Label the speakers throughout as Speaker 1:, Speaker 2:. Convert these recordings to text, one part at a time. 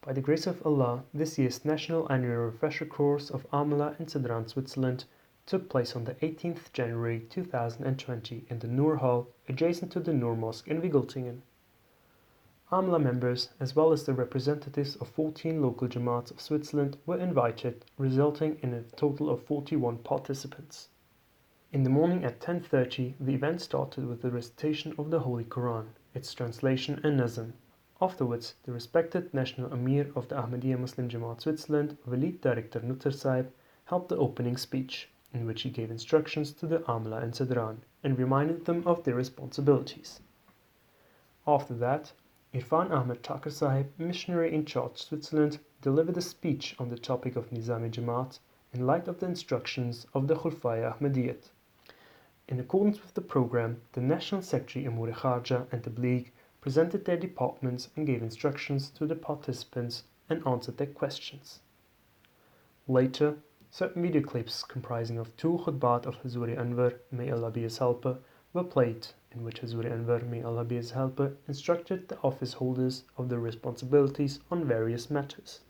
Speaker 1: By the grace of Allah, this year's National Annual Refresher Course of Amela in Sadran, Switzerland took place on the 18th January 2020 in the Noor Hall adjacent to the Noor Mosque in Wiggeltingen. Amela members, as well as the representatives of 14 local Jamaats of Switzerland, were invited, resulting in a total of 41 participants. In the morning at 10:30, the event started with the recitation of the Holy Quran, its translation and nazm. Afterwards, the respected National Amir of the Ahmadiyya Muslim Jamaat Switzerland, Walid Director Nutter Saib, held the opening speech, in which he gave instructions to the Amela and Sadran and reminded them of their responsibilities. After that, Irfan Ahmed Takr Sahib, missionary in charge Switzerland, delivered a speech on the topic of Nizam-e Jamaat in light of the instructions of the Khulafai Ahmadiyyat. In accordance with the program, the National Secretary Umur Kharja and Tabligh presented their departments and gave instructions to the participants and answered their questions. Later, certain video clips comprising of 2 khutbat of Hazuri Anwar, may Allah be his helper, were played, in which Hazuri Anwar, may Allah be his helper, instructed the office holders of their responsibilities on various matters.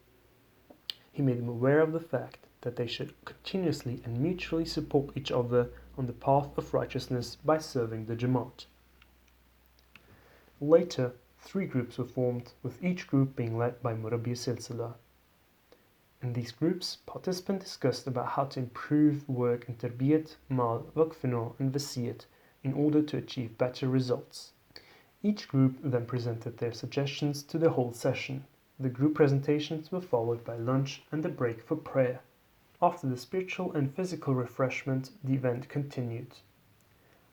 Speaker 1: He made them aware of the fact that they should continuously and mutually support each other on the path of righteousness by serving the Jamaat. Later, 3 groups were formed, with each group being led by Murabbi Silsila. In these groups, participants discussed about how to improve work in Tarbiyat, Mal, Waqfino and Wasiyat in order to achieve better results. Each group then presented their suggestions to the whole session. The group presentations were followed by lunch and a break for prayer. After the spiritual and physical refreshment, the event continued.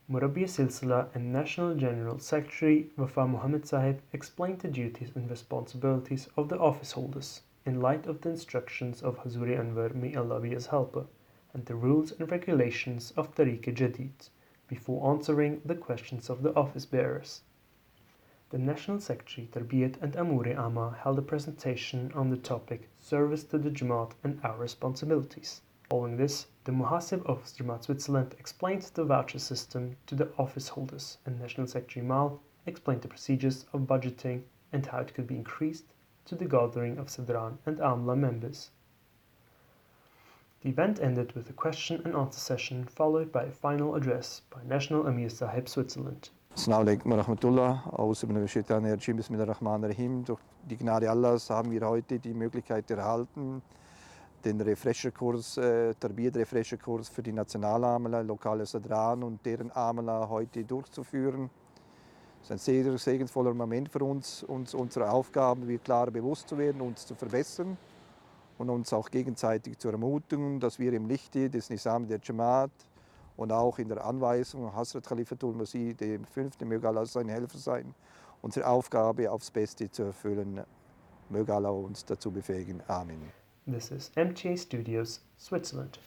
Speaker 1: Murabbi Silsila and National General Secretary Wafa Muhammad Sahib explained the duties and responsibilities of the office holders in light of the instructions of Hazuri Anwar, may Allah be his helper, and the rules and regulations of Tariq-e-Jadid, before answering the questions of the office bearers. The National Secretary Tarbiyat and Amure Amma held a presentation on the topic Service to the Jamaat and Our Responsibilities. Following this, the Muhasib of Jamaat Switzerland explained the voucher system to the office holders, and National Secretary Mal explained the procedures of budgeting and how it could be increased to the gathering of Sadran and Amla members. The event ended with a question and answer session followed by a final address by National Amir Sahib Switzerland.
Speaker 2: Assalamu alaikum wa rahmatullah, Außer Bismillahirrahmanirrahim. Durch die Gnade Allahs haben wir heute die Möglichkeit erhalten, den Refresherkurs, Tarbiyat-Refresherkurs für die Nationalamela, lokale Sadran und deren Amela heute durchzuführen. Es ist ein sehr segensvoller Moment für uns unsere Aufgaben wieder klar bewusst zu werden, uns zu verbessern und uns auch gegenseitig zu ermutigen, dass wir im Lichte des Nizam der Jamaat und auch in der Anweisung Hadhrat Khalifatul Masih, dem 5. möge Allah sein Helfer sein, unsere Aufgabe aufs Beste zu erfüllen. Möge Allah uns dazu befähigen. Amen.
Speaker 1: This is MTA Studios, Switzerland.